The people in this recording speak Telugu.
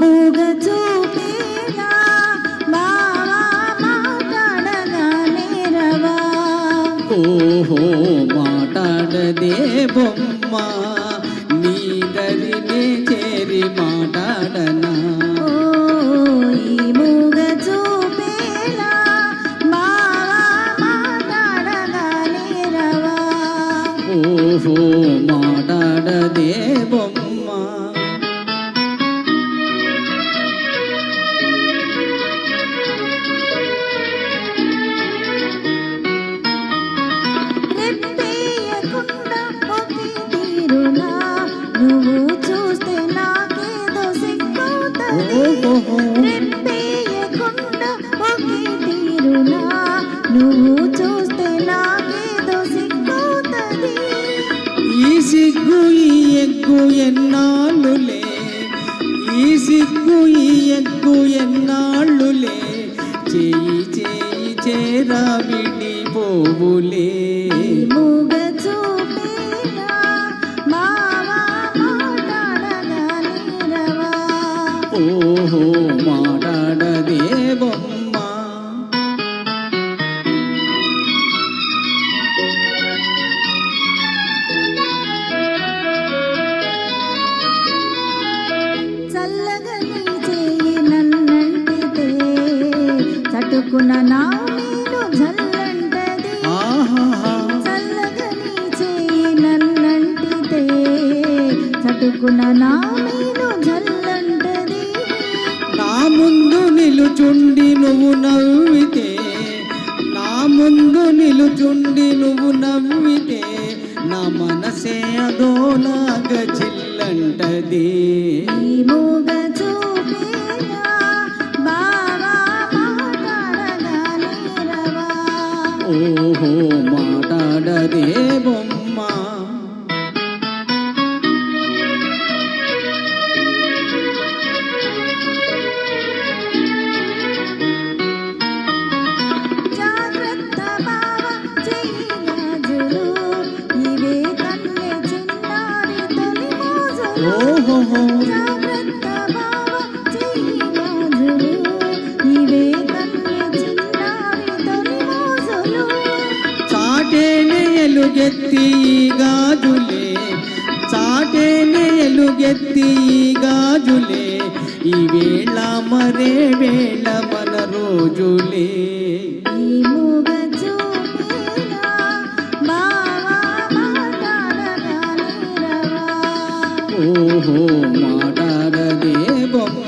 మూగ చూపేలా బావా మాట్లాడగానే రవా. ఓహో మాట్లాడదే బొమ్మ నీ దరినే చేరి మాట్లాడనా. ఈ మూగ చూపేలా బావా మాట్లాడగానే రవా. ఓహో మాట్లాడదే బొమ్మ. రెప్పేయకుండా ఒకే తీరునా నువ్వు చూస్తే నాకేదో సిగ్గవుతది. రెప్పేయకుండా ఒకే తీరునా నువ్వు చూస్తే నాకేదో సిగ్గవుతది. ఈ సిగ్గు ఈ ఎగ్గు ఎన్నాళ్ళులే, ఈ సిగ్గు ఈ ఎగ్గు ఎన్నాళ్ళులే, చేయి చేయి చేరా విడిపోవులే. మూగ చూపేలా బావా మాట్లాడగానే రవా. ఓహో మాట్లాడదే బొమ్మ. చల్లగా నీ చేయి నన్నంటితే చటుకున నా మీను జల్లంటది. చల్లగా నీ చేయి నన్నంటితే చటుకున నా మీను జల్లంటది. నా ముందు నిలుచుండి నువ్వు నవ్వితే, నా ముందు నిలుచుండి నువ్వు నవ్వితే, నా మనసే అదోలాగా చిల్లంటది. ఈ మూగ చూపేలా బావా మాట్లాడగానే రవా. ఓహో మాట్లాడదే బొమ్మ. జాగ్రత్త బావ చెయ్యి గాజులు ఇవే కన్నె చిన్నారి తొలి మోజులు. ఓహో జాగ్రత్త బావ చెయ్యి గాజులు ఇవే కన్నె చిన్నారి తొలి మోజులు. చాటేనే ఎలుగెత్తి ఈ గాజులే, చాటేనే ఎలుగెత్తి ఈ గాజులే, ఈ వేళ మరే వేళ మన రోజులే. ఈ మూగ చూపేలా బావా మాట్లాడగానే రవా. ఓహో మాట్లాడదే బొమ్మ.